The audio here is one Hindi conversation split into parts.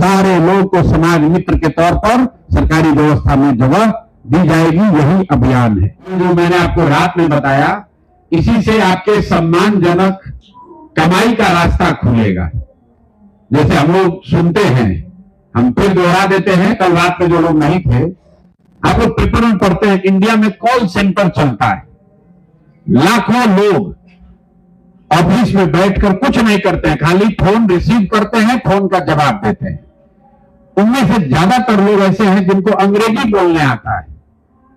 सारे लोग को समाज मित्र के तौर पर सरकारी व्यवस्था में जगह दी जाएगी। यही अभियान है जो मैंने आपको रात में बताया। इसी से आपके सम्मानजनक कमाई का रास्ता खुलेगा। जैसे हम लोग सुनते हैं, हम फिर दोहरा देते हैं, कल रात में जो लोग नहीं थे, आप लोग पेपर में पढ़ते हैं, इंडिया में कॉल सेंटर चलता है। लाखों लोग ऑफिस में बैठकर कुछ नहीं करते हैं, खाली फोन रिसीव करते हैं, फोन का जवाब देते हैं। उनमें से ज्यादातर लोग ऐसे हैं जिनको अंग्रेजी बोलने आता है,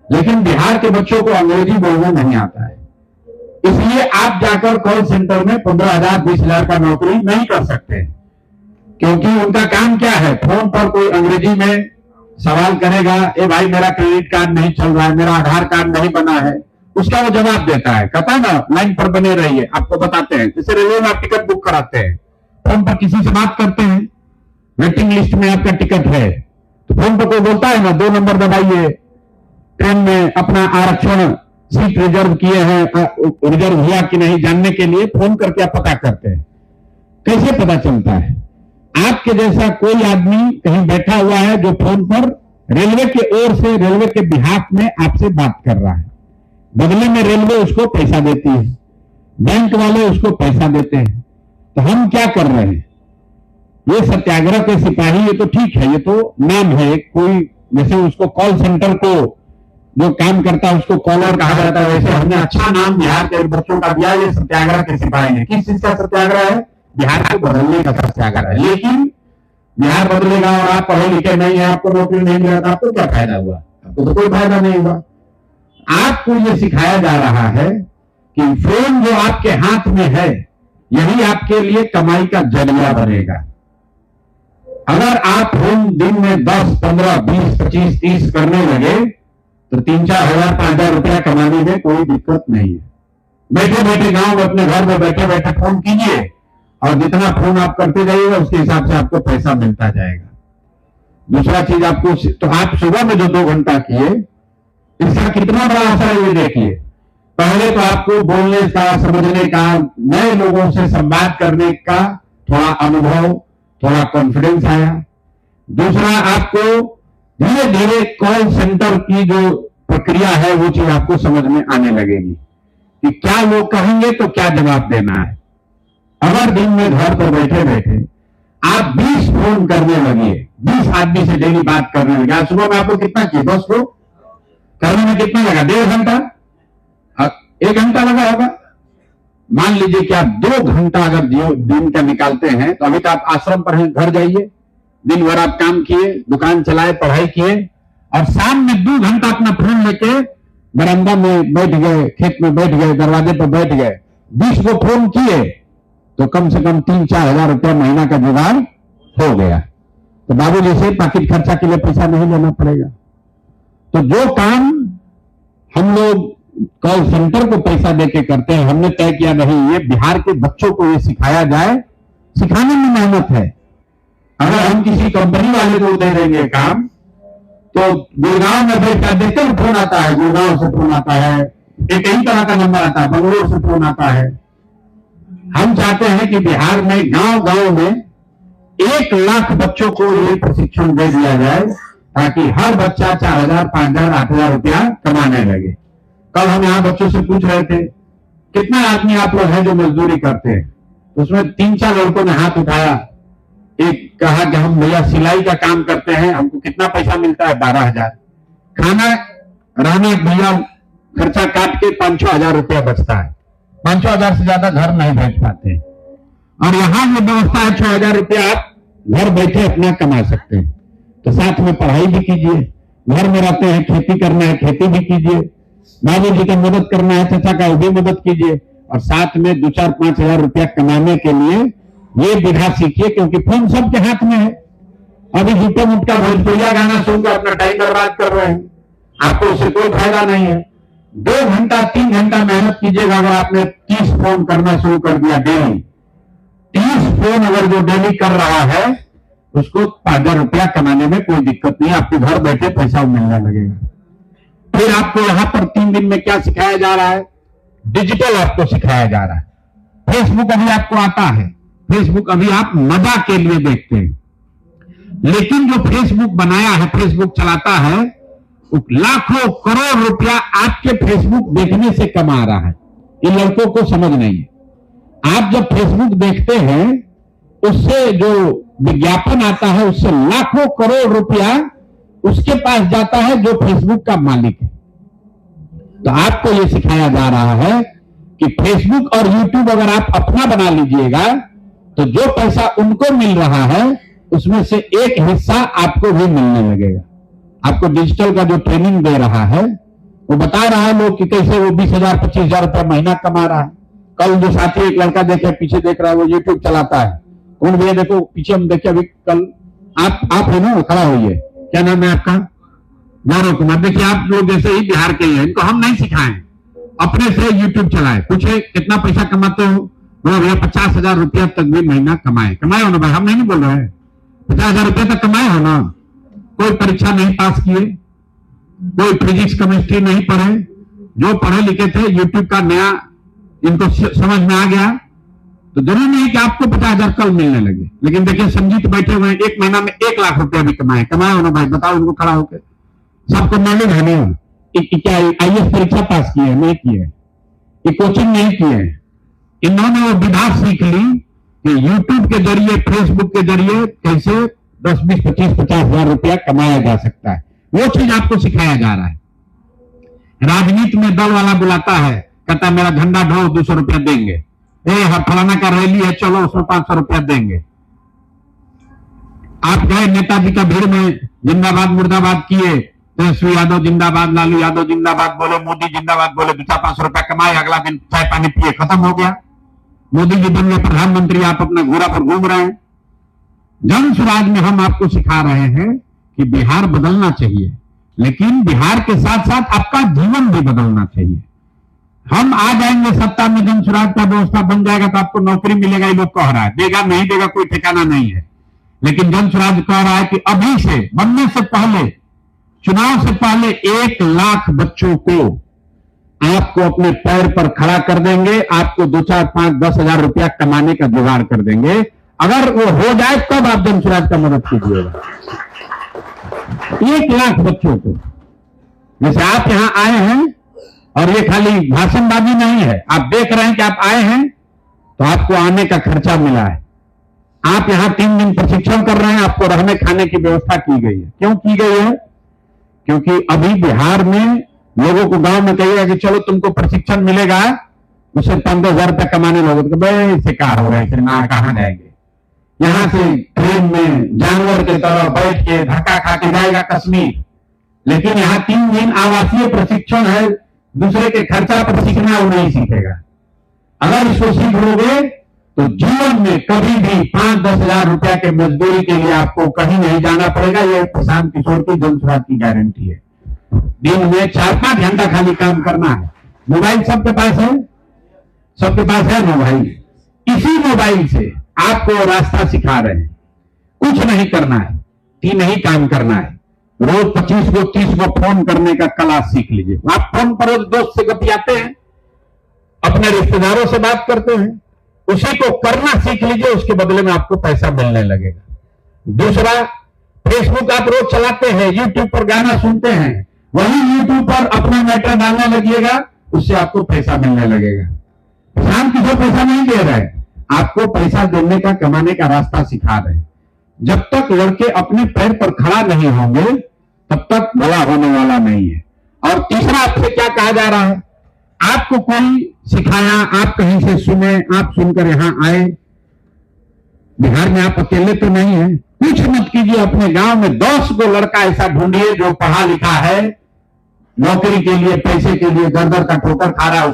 लेकिन बिहार के बच्चों को अंग्रेजी बोलना नहीं आता है। इसलिए आप जाकर कॉल सेंटर में 15,000 20,000 का नौकरी नहीं कर सकते, क्योंकि उनका काम क्या है, फोन पर कोई अंग्रेजी में सवाल करेगा, ए भाई मेरा क्रेडिट कार्ड नहीं चल रहा है, मेरा आधार कार्ड नहीं बना है, उसका वो जवाब देता है। कहता है ना, लाइन पर बने रहिए, आपको बताते हैं। जैसे रेलवे में आप टिकट बुक कराते हैं, फोन पर किसी से बात करते हैं, वेटिंग लिस्ट में आपका टिकट है, तो फोन पर कोई बोलता है ना, 2 नंबर दबाइए, ट्रेन में अपना आरक्षण सीट रिजर्व किए हैं, रिजर्व हुआ कि नहीं जानने के लिए फोन करके आप पता करते हैं। कैसे पता चलता है? आपके जैसा कोई आदमी कहीं बैठा हुआ है जो फोन पर रेलवे के ओर से, रेलवे के बिहाफ में आपसे बात कर रहा है। बदले में रेलवे उसको पैसा देती है, बैंक वाले उसको पैसा देते हैं। तो हम क्या कर रहे हैं? ये सत्याग्रह के सिपाही, ये तो ठीक है, ये तो नाम है कोई, जैसे उसको कॉल सेंटर को जो काम करता है उसको कॉलर कहा जाता है, वैसे हमने अच्छा नाम बिहार के बच्चों का दिया, ये सत्याग्रह के सिपाही है। किस चीज का सत्याग्रह है? बिहार को बदलने का सत्याग्रह है। लेकिन बिहार बदलेगा और आप पढ़े लिखे नहीं है, आपको नौकरी नहीं मिला, तो आपको क्या फायदा हुआ? आपको तो कोई फायदा नहीं हुआ। आपको ये सिखाया जा रहा है कि फोन जो आपके हाथ में है, यही आपके लिए कमाई का जरिया बनेगा। अगर आप फोन दिन में 10, 15, 20, 25, 30 करने लगे तो 3-4 हजार 5,000 रुपया कमाने में कोई दिक्कत नहीं है। बैठे बैठे गांव में अपने घर में बैठे बैठे फोन कीजिए, और जितना फोन आप करते जाइएगा उसके हिसाब से आपको पैसा मिलता जाएगा। दूसरा चीज आपको, तो आप सुबह में जो 2 घंटा किए, इसका कितना बड़ा असर ये देखिए। पहले तो आपको बोलने का, समझने का, नए लोगों से संवाद करने का थोड़ा अनुभव, थोड़ा कॉन्फिडेंस आया। दूसरा, आपको धीरे धीरे कॉल सेंटर की जो प्रक्रिया है वो चीज आपको समझ में आने लगेगी कि क्या लोग कहेंगे तो क्या जवाब देना है। अगर दिन में घर पर बैठे बैठे आप 20 फोन करने लगिए, 20 आदमी से डेली बात करने लगे। आज सुबह में आपको कितना किए? 10 लोग करने में कितना लगा? 1.5 घंटा, 1 घंटा लगा होगा। मान लीजिए कि आप 2 घंटा अगर दिन का निकालते हैं, तो अभी तो आप आश्रम पर हैं, घर जाइए, दिन भर आप काम किए, दुकान चलाए, पढ़ाई किए, और शाम में 2 घंटा अपना फोन लेके बरामदा में बैठ गए, खेत में बैठ गए, दरवाजे पर बैठ गए, 20 को फोन किए, तो कम से कम 3-4 हजार रुपया महीना का जुगाड़ हो गया। तो बाबूजी से पाकिट खर्चा के लिए पैसा नहीं लेना पड़ेगा। तो जो काम हम लोग कॉल सेंटर को पैसा देके करते हैं, हमने तय किया नहीं, ये बिहार के बच्चों को ये सिखाया जाए। सिखाने में मेहनत है। अगर हम किसी कंपनी वाले को दे देंगे काम, तो गुड़गांव में बैठकर देखते हैं फोन आता है, गुड़गांव से फोन आता है, एक ही तरह का नंबर आता है, बंगलोर से फोन आता है। हम चाहते हैं कि बिहार में गांव गांव में 1 लाख बच्चों को ये प्रशिक्षण दे दिया जाए, ताकि हर बच्चा 4,000, 5,000, 8,000 रुपया कमाने लगे। कल हम यहाँ बच्चों से पूछ रहे थे, कितना आदमी आप लोग हैं जो मजदूरी करते हैं? तो उसमें 3-4 लड़कों ने हाथ उठाया। एक कहा कि हम भैया सिलाई का काम करते हैं, हमको कितना पैसा मिलता है? 12,000। खाना रहना भैया खर्चा काट के 5-6 हजार रुपया बचता है। 5-6 हजार से ज्यादा घर नहीं भेज पाते, और यहाँ जो व्यवस्था है 6,000 रुपया आप घर बैठे अपना कमा सकते हैं। तो साथ में पढ़ाई भी कीजिए, घर में रहते हैं, खेती करना है खेती भी कीजिए, बाबू जी का मदद करना है, चाचा का भी मदद कीजिए, और साथ में 2-4-5 हजार रुपया कमाने के लिए ये विधा सीखिए, क्योंकि फोन सबके हाथ में है। अभी झूठे मूठ का भोजपुरिया गाना सुनकर अपना टाइम बर्बाद कर रहे हैं, आपको उससे कोई फायदा नहीं है। 2 घंटा 3 घंटा मेहनत कीजिएगा। अगर आपने 30 फोन करना शुरू कर दिया डेली, 30 फोन अगर जो डेली कर रहा है, उसको 5,000 रुपया कमाने में कोई दिक्कत नहीं, आपके घर बैठे पैसा मिलने लगेगा। फिर आपको यहाँ पर 3 दिन में क्या सिखाया जा रहा है? डिजिटल आपको सिखाया जा रहा है। फेसबुक अभी आपको आता है, फेसबुक अभी आप मजा के लिए देखते हैं, लेकिन जो फेसबुक बनाया है, फेसबुक चलाता है, वो लाखों करोड़ रुपया आपके फेसबुक देखने से कमा रहा है। इन लड़कों को समझ नहीं है। आप जब फेसबुक देखते हैं, उससे जो विज्ञापन आता है, उससे लाखों करोड़ रुपया उसके पास जाता है जो फेसबुक का मालिक है। तो आपको यह सिखाया जा रहा है कि फेसबुक और यूट्यूब अगर आप अपना बना लीजिएगा तो जो पैसा उनको मिल रहा है उसमें से एक हिस्सा आपको भी मिलने लगेगा। आपको डिजिटल का जो ट्रेनिंग दे रहा है वो बता रहा है लोग कि कैसे वो 20,000 25,000 रुपया महीना कमा रहा है। कल जो साथी एक लड़का देखे पीछे देख रहा है, वो यूट्यूब चलाता है। कौन भैया देखो पीछे हम देखे अभी कल आप है ना, खड़ा होइए, क्या नाम है आपका? गौरव कुमार। देखिए आप लोग जैसे ही बिहार के हैं, इनको हम नहीं सिखाएं, अपने से यूट्यूब चलाए। पूछे कितना पैसा कमाते हो? बोलो भैया 50,000 रुपया तक भी महीना कमाए हो ना भाई? हम नहीं बोल रहे हैं, 50,000 रुपया तक कमाए हो ना? कोई परीक्षा नहीं पास किए, कोई फिजिक्स केमिस्ट्री नहीं पढ़े, जो पढ़े लिखे थे यूट्यूब का नया इनको समझ में आ गया, तो जरूरी नहीं कि आपको 50,000 कल मिलने लगे। लेकिन देखिए संजीत बैठे हुए हैं, एक महीना में 1 लाख रुपया भी कमाए हो ना भाई? बताओ उनको खड़ा होकर। सबको मालूम है ना क्या IAS परीक्षा पास की है? नहीं की है। ये कोचिंग नहीं की है। इन्होंने वो विधा सीख ली कि यूट्यूब के जरिए, फेसबुक के जरिए कैसे 10, 20, 25, 50,000 रुपया कमाया जा सकता है। वो चीज आपको सिखाया जा रहा है। राजनीति में दल वाला बुलाता है, कहता मेरा झंडा ढो 200 रुपया देंगे। फलाना का रैली है, चलो उसमें 500 रुपया देंगे। आप गए नेताजी का भीड़ में जिंदाबाद मुर्दाबाद किए, तेजस्वी यादव जिंदाबाद, लालू यादव जिंदाबाद बोले, मोदी जिंदाबाद बोले, 200-500 रुपया कमाए, अगला दिन चाय पानी पिए, खत्म हो गया। मोदी जी बन गए प्रधानमंत्री, आप अपना घोड़ा पर घूम रहे हैं। जन स्वराज में हम आपको सिखा रहे हैं कि बिहार बदलना चाहिए, लेकिन बिहार के साथ साथ आपका जीवन भी बदलना चाहिए। हम आ जाएंगे सत्ता में, जन स्वराज का व्यवस्था बन जाएगा तो आपको नौकरी मिलेगा, ये लोग कह रहा है। देगा नहीं देगा कोई ठिकाना नहीं है, लेकिन जन स्वराज कह रहा है कि अभी से, बनने से पहले, चुनाव से पहले 1 लाख बच्चों को आपको अपने पैर पर खड़ा कर देंगे। आपको 2, 4, 5, 10,000 रुपया कमाने का जुगाड़ कर देंगे। अगर वो हो जाए तब आप जन स्वराज का मदद कीजिएगा। 1 लाख बच्चों को, जैसे आप यहां आए हैं, और ये खाली भाषणबाजी नहीं है, आप देख रहे हैं कि आप आए हैं तो आपको आने का खर्चा मिला है। आप यहां 3 दिन प्रशिक्षण कर रहे हैं, आपको रहने खाने की व्यवस्था की गई है। क्यों की गई है? क्योंकि अभी बिहार में लोगों को गांव में कहिएगा कि चलो तुमको प्रशिक्षण मिलेगा, उससे 15,000 रुपया कमाने लोगों को, भाई इससे क्या हो रहा है, ना कहां जाएंगे। यहां से ट्रेन में जानवर के तरह बैठ के धक्का खा के जाएगा कश्मीर। लेकिन यहाँ 3 दिन आवासीय प्रशिक्षण है, दूसरे के खर्चा पर सीखना वो नहीं सीखेगा। अगर इसको सीख लोगे तो जीवन में कभी भी 5-10 हजार रुपया के मजदूरी के लिए आपको कहीं नहीं जाना पड़ेगा। यह प्रशांत किशोर की जन स्वराज की गारंटी है। दिन में 4-5 घंटा खाली काम करना है। मोबाइल सबके पास है, सबके पास है मोबाइल। इसी मोबाइल से आपको रास्ता सिखा रहे हैं। कुछ नहीं करना है, 3 ही काम करना है। रोज 25 को 30 को फोन करने का कला सीख लीजिए। आप फोन पर रोज दोस्त से बतियाते हैं, अपने रिश्तेदारों से बात करते हैं, उसी को करना सीख लीजिए। उसके बदले में आपको पैसा मिलने लगेगा। दूसरा, फेसबुक आप रोज चलाते हैं, यूट्यूब पर गाना सुनते हैं, वही यूट्यूब पर अपना मैटर डालने लगिएगा, उससे आपको पैसा मिलने लगेगा। किसान किसी पैसा नहीं दे रहे, आपको पैसा देने का, कमाने का रास्ता सिखा रहे हैं। जब तक लड़के अपने पैर पर खड़ा नहीं होंगे तब तक भला होने वाला नहीं है। और तीसरा, आपसे क्या कहा जा रहा है? आपको कोई सिखाया, आप कहीं से सुने, आप सुनकर यहां आए। बिहार में आप अकेले तो नहीं है। कुछ मत कीजिए, अपने गांव में 10 को लड़का ऐसा ढूंढिए जो पढ़ा लिखा है, नौकरी के लिए, पैसे के लिए दर-दर का ठोकर खा रहा है,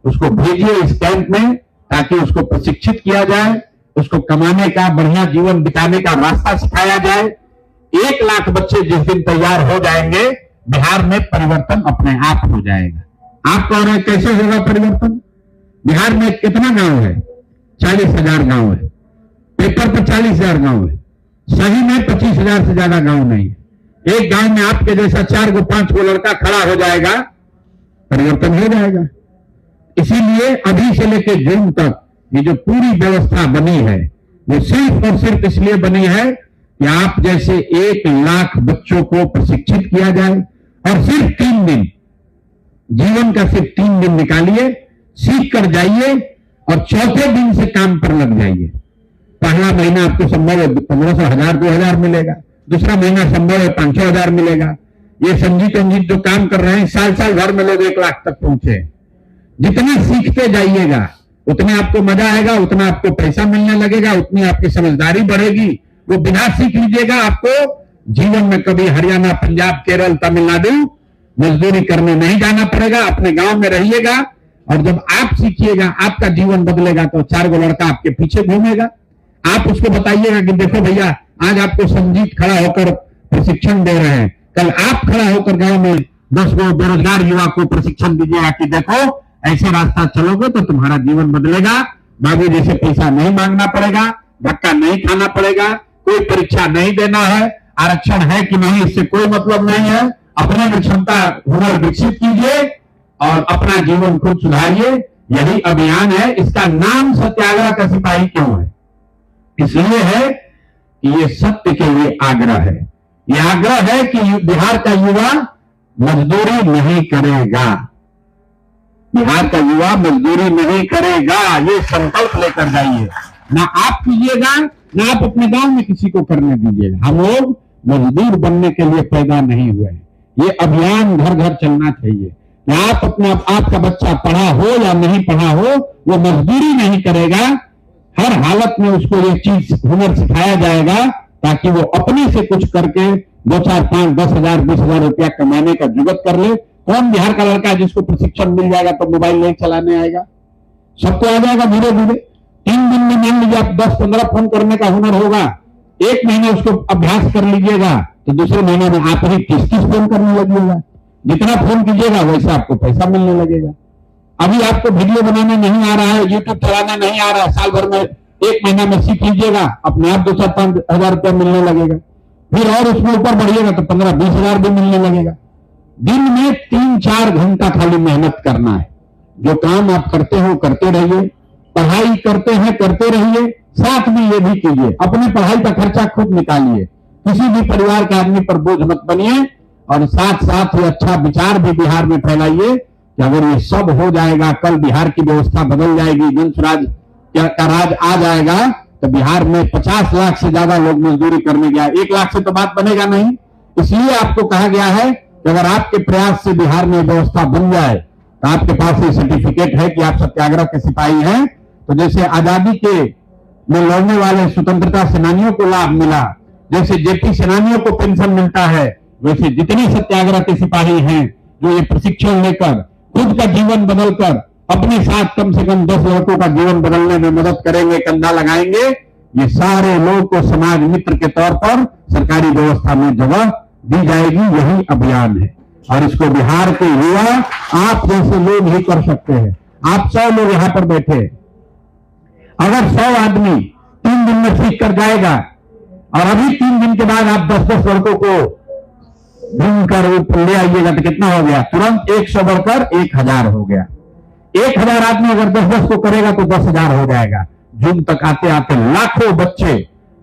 उसको भेजिए इस कैंप में, ताकि उसको प्रशिक्षित किया जाए, उसको कमाने का, बढ़िया जीवन बिताने का रास्ता सिखाया जाए। 1 लाख बच्चे जिस दिन तैयार हो जाएंगे, बिहार में परिवर्तन अपने आप हो जाएगा। आप कह रहे हैं कैसे होगा परिवर्तन? बिहार में कितना गांव है? 40,000 गांव है। पेपर पर 40,000 गांव है, सही में 25,000 से ज्यादा गांव नहीं है। एक गांव में आपके जैसा 4 को 5 को लड़का खड़ा हो जाएगा, परिवर्तन हो जाएगा। इसीलिए अभी से लेकर जून तक ये जो पूरी व्यवस्था बनी है, वो सिर्फ और सिर्फ इसलिए बनी है कि आप जैसे 1 लाख बच्चों को प्रशिक्षित किया जाए और सिर्फ 3 दिन, जीवन का सिर्फ 3 दिन निकालिए, सीख कर जाइए और चौथे दिन से काम पर लग जाइए। पहला महीना आपको संभव है 1500, 1000, 2000 मिलेगा, दूसरा महीना संभव है 500, 1000 मिलेगा। ये संजीत जो काम कर रहे हैं, साल साल भर में लोग 1 लाख तक पहुंचे। जितना सीखते जाइएगा उतना आपको मजा आएगा, उतना आपको पैसा मिलने लगेगा, उतनी आपकी समझदारी बढ़ेगी। वो बिना सीख लीजिएगा, आपको जीवन में कभी हरियाणा, पंजाब, केरल, तमिलनाडु मजदूरी करने नहीं जाना पड़ेगा। अपने गांव में रहिएगा और जब आप सीखिएगा, आपका जीवन बदलेगा तो 4 गो लड़का आपके पीछे घूमेगा। आप उसको बताइएगा कि देखो भैया, आज आपको संजीत खड़ा होकर प्रशिक्षण दे रहे हैं, कल आप खड़ा होकर गांव में 10 गो बेरोजगार युवा को प्रशिक्षण दीजिएगा कि देखो ऐसे रास्ता चलोगे तो तुम्हारा जीवन बदलेगा। बाबू जैसे पैसा नहीं मांगना पड़ेगा, धक्का नहीं खाना पड़ेगा, कोई परीक्षा नहीं देना है, आरक्षण है कि नहीं इससे कोई मतलब नहीं है। अपने में क्षमता, हुनर विकसित कीजिए और अपना जीवन खुद सुधारिए। यही अभियान है। इसका नाम सत्याग्रह का सिपाही क्यों है? इसलिए है कि ये सत्य के लिए आग्रह है। ये आग्रह है कि बिहार का युवा मजदूरी नहीं करेगा, बिहार का युवा मजदूरी नहीं करेगा। ये संकल्प लेकर जाइए। ना आप कीजिएगा, ना आप अपने गांव में किसी को करने दीजिएगा। हम लोग मजदूर बनने के लिए पैदा नहीं हुए। ये अभियान घर घर चलना चाहिए। आप अपना, आपका बच्चा पढ़ा हो या नहीं पढ़ा हो, वो मजदूरी नहीं करेगा। हर हालत में उसको ये चीज, हुनर सिखाया जाएगा ताकि वो अपने से कुछ करके 2, 4, 5, 10,000, 20,000 रुपया कमाने का जुगत कर ले। कौन बिहार का लड़का है जिसको प्रशिक्षण मिल जाएगा तो मोबाइल नहीं चलाने आएगा? सबको आ जाएगा धीरे धीरे। 3 दिन में मान लीजिए आप 10-15 फोन करने का हुनर होगा, 1 महीने उसको अभ्यास कर लीजिएगा तो दूसरे महीने में आप ही 30 फोन करने लगेगा। जितना फोन कीजिएगा वैसे आपको पैसा मिलने लगेगा। अभी आपको वीडियो बनाना नहीं आ रहा है, यूट्यूब चलाना नहीं आ रहा है, साल भर में 1 महीना में सीख लीजिएगा, अपने आप 2-4-5 हजार रुपया मिलने लगेगा। फिर और उसमें ऊपर बढ़िएगा तो 15-20 हजार भी मिलने लगेगा। दिन में 3-4 घंटा खाली मेहनत करना है। जो काम आप करते हो करते रहिए, पढ़ाई करते हैं करते रहिए, साथ में ये भी कीजिए, अपनी पढ़ाई का खर्चा खुद निकालिए। किसी भी परिवार के आदमी पर बोझ मत बनिए और साथ साथ ये अच्छा विचार भी बिहार में फैलाइए कि अगर ये सब हो जाएगा, कल बिहार की व्यवस्था बदल जाएगी, जनस्वराज का राज आ जाएगा तो बिहार में 50 लाख से ज्यादा लोग मजदूरी करने गया। 1 लाख से तो बात बनेगा नहीं। इसलिए आपको कहा गया है कि अगर आपके प्रयास से बिहार में व्यवस्था बन जाए तो आपके पास ये सर्टिफिकेट है कि आप सत्याग्रह के सिपाही हैं। तो जैसे आजादी के में लड़ने वाले स्वतंत्रता सेनानियों को लाभ मिला, जैसे जेपी सेनानियों को पेंशन मिलता है, वैसे जितने सत्याग्रह के सिपाही हैं जो ये प्रशिक्षण लेकर खुद का जीवन बदलकर अपने साथ कम से कम 10 लड़कों का जीवन बदलने में मदद करेंगे, कंधा लगाएंगे, ये सारे लोग को समाज मित्र के तौर पर सरकारी व्यवस्था में जगह दी जाएगी। यही अभियान है और इसको बिहार के युवा, आप जैसे लोग ही कर सकते हैं। आप 100 लोग यहां पर बैठे, अगर 100 आदमी 3 दिन में सीख कर जाएगा और अभी 3 दिन के बाद आप 10-10 लड़कों को ढूंढ कर ले आइएगा तो कितना हो गया? तुरंत 100 बढ़कर 1000 हो गया। 1000 आदमी अगर 10-10 को करेगा तो 10,000 हो जाएगा। जून तक आते आते लाखों बच्चे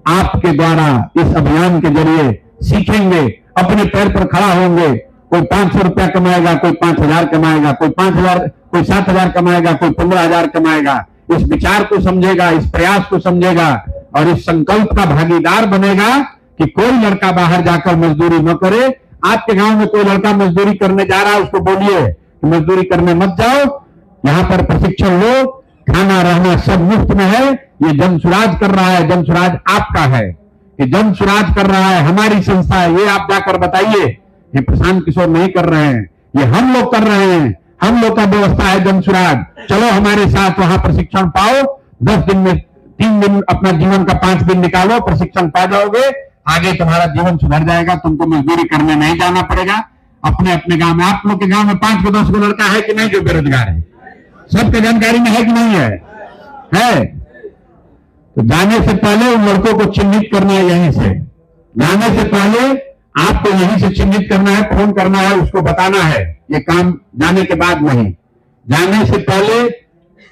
आपके द्वारा इस अभियान के जरिए सीखेंगे, अपने पैर पर खड़ा होंगे। कोई 500 रुपया कमाएगा, कोई 5,000 कमाएगा, कोई 5,000, कोई 7,000 कमाएगा, कोई 15,000 कमाएगा। इस विचार को समझेगा, इस प्रयास को समझेगा और इस संकल्प का भागीदार बनेगा कि कोई लड़का बाहर जाकर मजदूरी न करे। आपके गांव में कोई लड़का मजदूरी करने जा रहा है, उसको बोलिए कि मजदूरी करने मत जाओ, यहाँ पर प्रशिक्षण लो, खाना रहना सब मुफ्त में है। ये जनसुराज कर रहा है, जनसुराज आपका है, ये जनसुराज कर रहा है, हमारी संस्था है। ये आप जाकर बताइए, ये प्रशांत किशोर नहीं कर रहे हैं, ये हम लोग कर रहे हैं। हम लोग का व्यवस्था है जनसुराज। चलो हमारे साथ वहां प्रशिक्षण पाओ। 10 दिन में 3 दिन अपना जीवन का 5 दिन निकालो, प्रशिक्षण पा जाओगे, आगे तुम्हारा जीवन सुधर जाएगा। तुमको मजदूरी करने नहीं जाना पड़ेगा। अपने अपने गांव में, आप लोग के गांव में 5 को 10 को लड़का है कि नहीं जो बेरोजगार है? सबके जानकारी में है कि नहीं है? है। तो जाने से पहले उन लड़कों को चिन्हित करना है। यहीं से जाने से पहले आपको यहीं से चिन्हित करना है, फोन करना है, उसको बताना है। ये काम जाने के बाद नहीं, जाने से पहले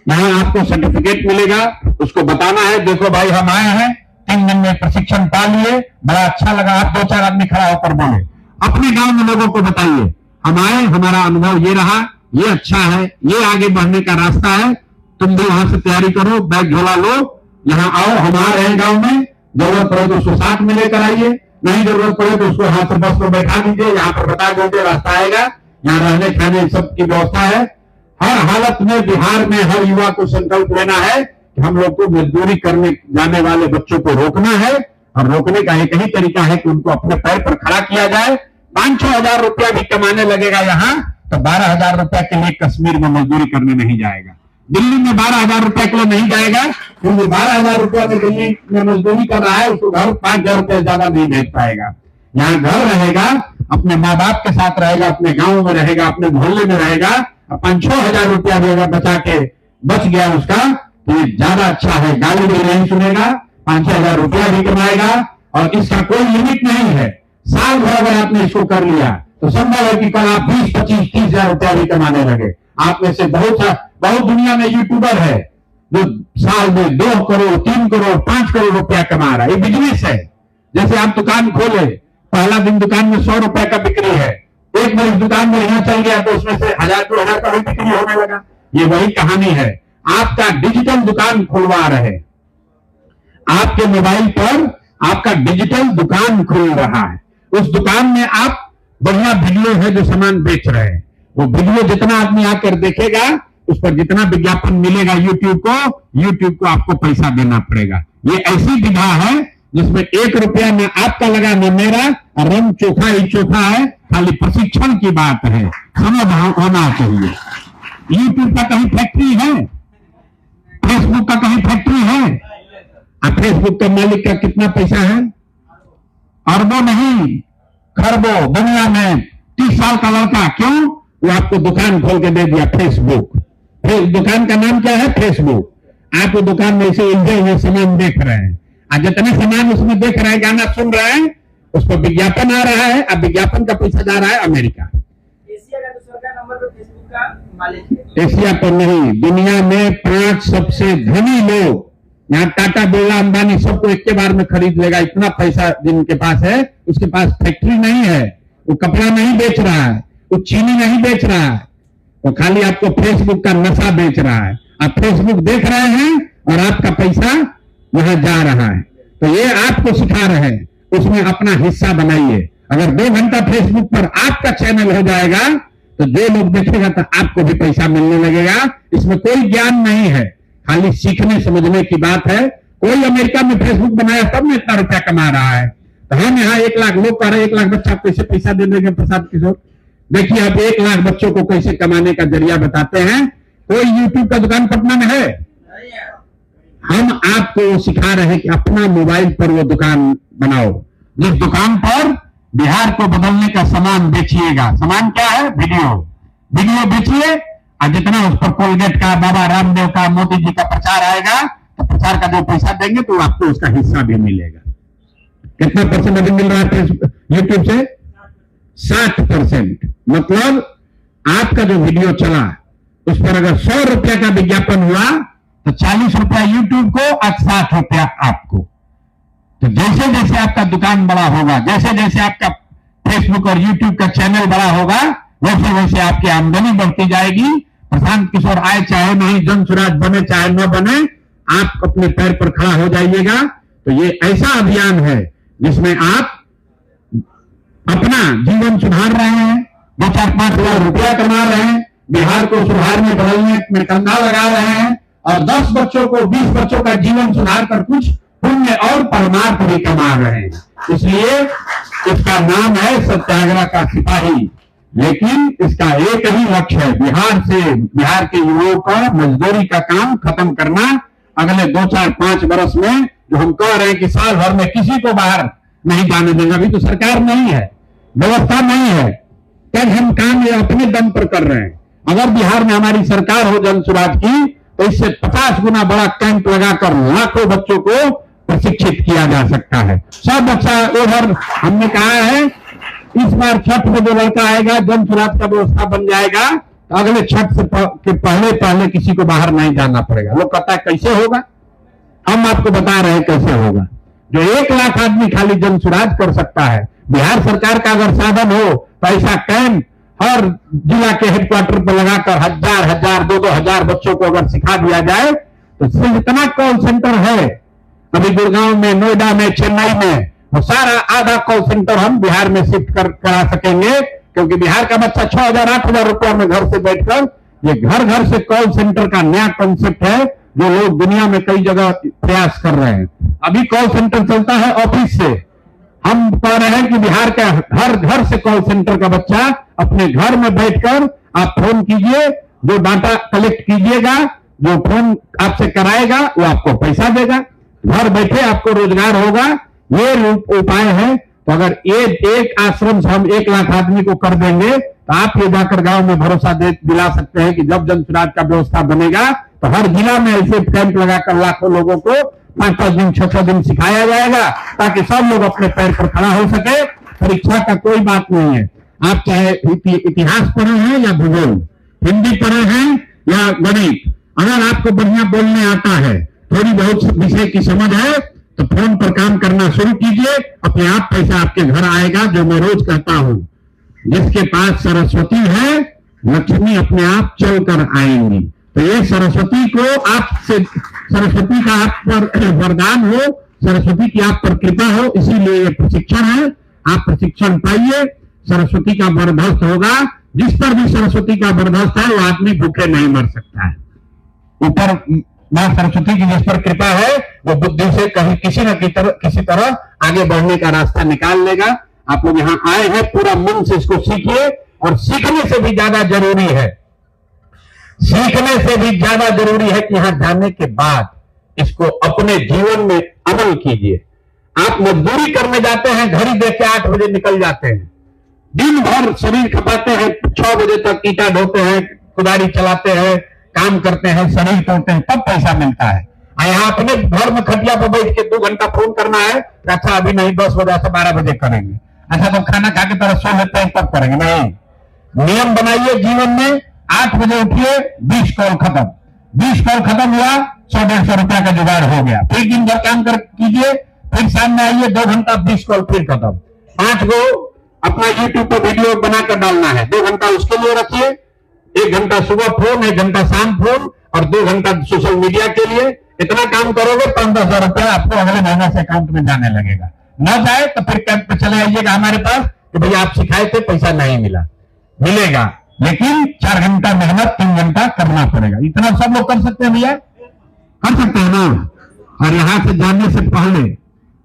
यहां आपको सर्टिफिकेट मिलेगा, उसको बताना है, देखो भाई हम आए हैं, 3 दिन में प्रशिक्षण पा लिए, बड़ा अच्छा लगा। आप 2-4 आदमी खड़ा होकर बोले, अपने गांव में लोगों को बताइए, हम आए, हमारा अनुभव ये रहा, ये अच्छा है, ये आगे बढ़ने का रास्ता है, तुम भी वहां से तैयारी करो, बैग झोला लो, यहाँ आओ, हम आ रहे हैं गांव में, जरूरत पड़े तो उसको साथ में लेकर आइए, नहीं जरूरत पड़े तो उसको हाथ से बस को बैठा दीजिए, यहाँ पर बता दीजिए रास्ता आएगा, यहाँ रहने खाने सब की व्यवस्था है। हर हालत में बिहार में हर युवा को संकल्प लेना है कि हम लोग को मजदूरी करने जाने वाले बच्चों को रोकना है, और रोकने का एक ही तरीका है कि उनको अपने पैर पर खड़ा किया जाए। 5-6 हजार रुपया भी कमाने लगेगा यहाँ, तो 12,000 रुपया के लिए कश्मीर में मजदूरी करने नहीं जाएगा, दिल्ली में 12,000 रुपया के लिए नहीं जाएगा, क्योंकि 12,000 रुपया में दिल्ली में मजदूरी कर रहा है, उसको घर 5,000 रुपया ज्यादा नहीं भेज पाएगा। यहाँ घर रहेगा, अपने माँ बाप के साथ रहेगा, अपने गांव में रहेगा, अपने मोहल्ले में रहेगा, 5-6 हजार रुपया भी अगर बचा के बच गया उसका, तो ये ज्यादा अच्छा है। गाली भी नहीं सुनेगा, 5-6 हजार रुपया भी कमाएगा, और इसका कोई लिमिट नहीं है। साल भर अगर आपने इसको कर लिया तो संभव है कि कल आप 20, 25, 30 हजार रुपया भी कमाने लगे। आप में से बहुत दुनिया में यूट्यूबर है जो साल में 2 करोड़, 3 करोड़, 5 करोड़ रुपया कमा रहा है। ये बिजनेस है। जैसे आप दुकान खोले, पहला दिन दुकान में 100 रुपए का बिक्री है, एक बार दुकान में यहाँ चल गया तो उसमें से 1000-2000 का भी बिक्री होने लगा। ये वही कहानी है। आपका डिजिटल दुकान खुलवा रहे, आपके मोबाइल पर आपका डिजिटल दुकान खुल रहा है। उस दुकान में आप बढ़िया वीडियो है जो सामान बेच रहे हैं, वो वीडियो जितना आदमी आकर देखेगा, उस पर जितना विज्ञापन मिलेगा यूट्यूब को आपको पैसा देना पड़ेगा। ये ऐसी विधा है जिसमें 1 रुपया न आपका लगा न मेरा, रंग चोखा ही चोखा है, खाली प्रशिक्षण की बात है, समझ होना चाहिए। यूट्यूब का कहीं फैक्ट्री है, फेसबुक का कहीं फैक्ट्री है? अब फेसबुक के मालिक का कितना पैसा है? अरबों नहीं, खरबों। दुनिया में 30 साल का लड़का, क्यों? वो आपको दुकान खोल के दे दिया, फेसबुक। दुकान का नाम क्या है? फेसबुक। आप वो दुकान में इसे उलझे हुए सामान देख रहे हैं, आज जितने सामान उसमें देख रहे हैं, गाना सुन रहे हैं, उस पर विज्ञापन आ रहा है। अब विज्ञापन का पैसा जा रहा है अमेरिका। एशिया का दूसरा नंबर पर फेसबुक का मालिक है। एशिया पर नहीं, दुनिया में 5 सबसे धनी लोग, यहाँ टाटा, बिरला, अंबानी सबको एक के बार में खरीद लेगा, इतना पैसा जिनके पास है। उसके पास फैक्ट्री नहीं है, वो कपड़ा नहीं बेच रहा है, वो चीनी नहीं बेच रहा है, वो खाली आपको फेसबुक का नशा बेच रहा है। आप फेसबुक देख रहे हैं और आपका पैसा वहां जा रहा है। तो ये आपको सिखा रहे हैं, उसमें अपना हिस्सा बनाइए। अगर 2 घंटा फेसबुक पर आपका चैनल हो जाएगा तो जो लोग देखेगा तो आपको भी पैसा मिलने लगेगा। इसमें कोई ज्ञान नहीं है, खाली सीखने समझने की बात है। कोई अमेरिका में फेसबुक बनाया तब में इतना रुपया कमा रहा है, तो हम यहाँ 1 लाख लोग कह रहे 1 लाख बच्चा कैसे पैसा दे देंगे? प्रसाद किशोर, देखिए आप 1 लाख बच्चों को कैसे कमाने का जरिया बताते हैं। कोई यूट्यूब का दुकान पटना में है? हम आपको सिखा रहे हैं कि अपना मोबाइल पर वो दुकान बनाओ, जिस दुकान पर बिहार को बदलने का सामान बेचिएगा। सामान क्या है? वीडियो बेचिए, और जितना उस पर कोलगेट का, बाबा रामदेव का, मोदी जी का प्रचार आएगा, तो प्रचार का जो पैसा देंगे तो आपको उसका हिस्सा भी मिलेगा। कितना % अभी मिल रहा है यूट्यूब से? 60%। मतलब आपका जो वीडियो चला उस पर अगर 100 रुपया का विज्ञापन हुआ तो 40 रुपया यूट्यूब को और 60 रुपया आपको। तो जैसे जैसे आपका दुकान बड़ा होगा, जैसे जैसे आपका फेसबुक और यूट्यूब का चैनल बड़ा होगा, वैसे वैसे आपकी आमदनी बढ़ती जाएगी। प्रशांत किशोर आए चाहे नहीं, जन स्वराज बने चाहे न बने, आप अपने पैर पर खड़ा हो जाइएगा। तो ये ऐसा अभियान है जिसमें आप अपना जीवन सुधार रहे हैं, 2-4-5 लाख रुपया कमा रहे हैं, बिहार को सुधारने बदलने में कंधा लगा रहे हैं, और 10 बच्चों को, 20 बच्चों का जीवन सुधार कर कुछ पुण्य और परमार्थ भी कमा रहे हैं। इसलिए इसका नाम है सत्याग्रह का सिपाही। लेकिन इसका एक ही लक्ष्य है, बिहार के युवाओं का मजदूरी का काम खत्म करना। अगले 2-4-5 वर्ष में जो हम कह रहे हैं कि साल भर में किसी को बाहर नहीं जाने देंगे, अभी तो सरकार नहीं है, व्यवस्था नहीं है, तब हम काम ये अपने दम पर कर रहे हैं। अगर बिहार में हमारी सरकार हो जन स्वराज की, तो इससे 50 गुना बड़ा कैंप लगाकर लाखों बच्चों को प्रशिक्षित किया जा सकता है। सब बच्चा उधर हमने कहा है, इस बार छठ में जो लड़का आएगा, जन स्वराज का व्यवस्था बन जाएगा, तो अगले छठ से पहले किसी को बाहर नहीं जाना पड़ेगा। लोग कहता है कैसे होगा? हम आपको बता रहे हैं कैसे होगा। जो 1 लाख आदमी खाली जन सुराज कर सकता है। बिहार सरकार का अगर साधन हो तो ऐसा कैंप हर जिला के हेडक्वार्टर पर लगाकर 1000, 2,000 बच्चों को अगर सिखा दिया जाए तो जितना कॉल सेंटर है अभी गुड़गांव में, नोएडा में, चेन्नई में, वो सारा आधा कॉल सेंटर हम बिहार में शिफ्ट करा सकेंगे, क्योंकि बिहार का बच्चा 6,000, 8,000 रुपया में घर से बैठकर, ये घर घर से कॉल सेंटर का नया कॉन्सेप्ट है जो लोग दुनिया में कई जगह प्रयास कर रहे हैं। अभी कॉल सेंटर चलता है ऑफिस से, हम कह रहे हैं कि बिहार का हर घर से कॉल सेंटर का बच्चा अपने घर में बैठकर आप फोन कीजिए, जो डाटा कलेक्ट कीजिएगा, जो फोन आपसे कराएगा वो आपको पैसा देगा, घर बैठे आपको रोजगार होगा। ये उपाय है। तो अगर ये एक आश्रम से हम 1 लाख आदमी को कर देंगे तो आप ये जाकर गांव में भरोसा दिला सकते हैं कि जब जन सुराज का व्यवस्था बनेगा तो हर जिला में ऐसे कैंप लगाकर लाखों लोगों को 5-5 दिन, 6-6 दिन सिखाया जाएगा, ताकि सब लोग अपने पैर पर खड़ा हो सके। परीक्षा का कोई बात नहीं है। आप चाहे इतिहास पढ़े हैं या भूगोल, हिंदी पढ़े हैं या गणित, अगर आपको बढ़िया बोलने आता है, थोड़ी बहुत विषय की समझ है, तो फोन पर काम करना शुरू कीजिए, अपने आप पैसा आपके घर आएगा। जो मैं रोज कहता हूं, जिसके पास सरस्वती है लक्ष्मी अपने आप चल कर आएंगी। तो ये सरस्वती को आपसे, सरस्वती का आप पर वरदान हो, सरस्वती की आप पर कृपा हो, इसीलिए ये प्रशिक्षण है। आप प्रशिक्षण पाइए, सरस्वती का वरदहस्त होगा। जिस पर भी सरस्वती का वरदहस्त है वो आदमी भूखे नहीं मर सकता है। ऊपर मां सरस्वती की जिस पर कृपा है वो बुद्धि से कहीं किसी तरह आगे बढ़ने का रास्ता निकाल लेगा। आप लोग यहाँ आए हैं, पूरा मन से इसको सीखिए, और सीखने से भी ज्यादा जरूरी है, सीखने से भी ज्यादा जरूरी है कि यहां जाने के बाद इसको अपने जीवन में अमल कीजिए। आप मजदूरी करने जाते हैं, घड़ी देख के 8 बजे निकल जाते हैं, दिन भर शरीर खपाते हैं, 6 बजे तक ईटा ढोते हैं, कुदारी चलाते हैं, काम करते हैं, शरीर तोड़ते हैं, तब पैसा मिलता है। यहाँ अपने घर में खटिया पर बैठ के 2 घंटा फोन करना है, अच्छा अभी नहीं, 10 बजे से 12 बजे करेंगे, अच्छा तो खाना खा के तरह सो लेते हैं तब करेंगे। नहीं, नियम बनाइए जीवन में। 8 बजे उठिए, 20 कॉल खत्म, 20 कॉल खत्म हुआ, 100-150 रुपया का जुगाड़ हो गया। फिर दिन भर काम कर कीजिए, फिर शाम में आइए, 2 घंटा 20 कॉल फिर खत्म। 5 गो अपना यूट्यूब पर वीडियो बनाकर डालना है, 2 घंटा उसके लिए रखिए, 1 घंटा सुबह फोन, 1 घंटा शाम फोन, और 2 घंटा सोशल मीडिया के लिए। इतना काम करोगे 5-10 हजार रुपया आपको अगले महीने से अकाउंट में जाने लगेगा। न जाए तो फिर कैंप पे चले आइएगा हमारे पास कि भैया आप सिखाए थे, पैसा नहीं मिला, मिलेगा, लेकिन 4 घंटा मेहनत, 3 घंटा करना पड़ेगा। इतना सब लोग कर सकते हैं भैया, कर सकते हैं ना। और यहां से जाने से पहले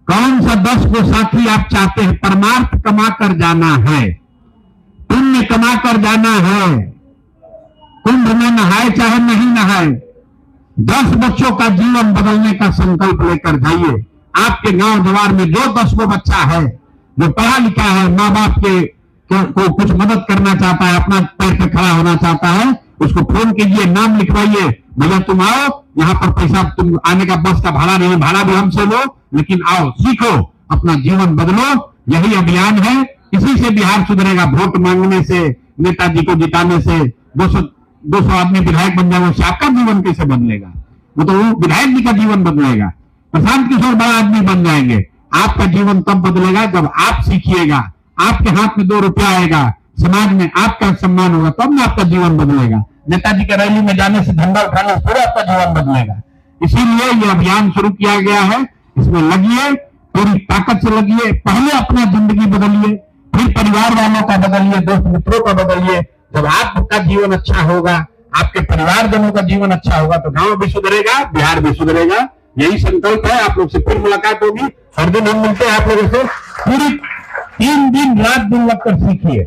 कौन सा 10 को साथी आप चाहते हैं? परमार्थ कमा कर जाना है, पुण्य कमा कर जाना है, कुंभ में नहाए चाहे नहीं नहाए, 10 बच्चों का जीवन बदलने का संकल्प लेकर जाइए। आपके गांव जवार में जो 10 को बच्चा है जो पढ़ा लिखा है, माँ बाप को कुछ मदद करना चाहता है, अपना पैर पर खड़ा होना चाहता है, उसको फोन कीजिए, नाम लिखवाइए, भैया तुम आओ, यहाँ पर पैसा, तुम आने का बस का भाड़ा नहीं है, भाड़ा भी हमसे लो, लेकिन आओ, सीखो, अपना जीवन बदलो। यही अभियान है, इसी से बिहार सुधरेगा। वोट मांगने से, नेताजी को जिताने से 200 आदमी विधायक बन जाएगा, उससे आपका जीवन कैसे बदलेगा? वो तो विधायक जी का जीवन बदलेगा। प्रशांत किशोर बड़ा आदमी बन जाएंगे। आपका जीवन तब बदलेगा जब आप सीखिएगा, आपके हाथ में 2 रुपया आएगा, समाज में आपका सम्मान होगा, तब ना आपका जीवन बदलेगा। नेताजी के रैली में जाने से, झंडा उठाने से थोड़ा आपका जीवन बदलेगा। इसीलिए ये अभियान शुरू किया गया है, इसमें लगिए, पूरी ताकत से लगिए। पहले अपना जिंदगी बदलिए, फिर परिवार वालों का बदलिए, दोस्त मित्रों का बदलिए। जब आपका जीवन अच्छा होगा, आपके परिवारजनों का जीवन अच्छा होगा, तो गांव भी सुधरेगा, बिहार भी सुधरेगा। यही संकल्प है। आप लोग से फिर मुलाकात होगी, हर दिन हम मिलते हैं आप लोगों से। पूरी 3 दिन रात दिन लगकर सीखिए,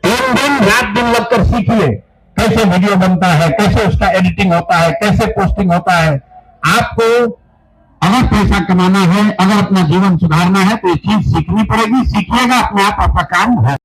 3 दिन रात दिन लगकर सीखिए कैसे वीडियो बनता है, कैसे उसका एडिटिंग होता है, कैसे पोस्टिंग होता है। आपको अगर पैसा कमाना है, अगर अपना जीवन सुधारना है, तो ये चीज सीखनी पड़ेगी। सीखिएगा, अपने आप आपका काम है।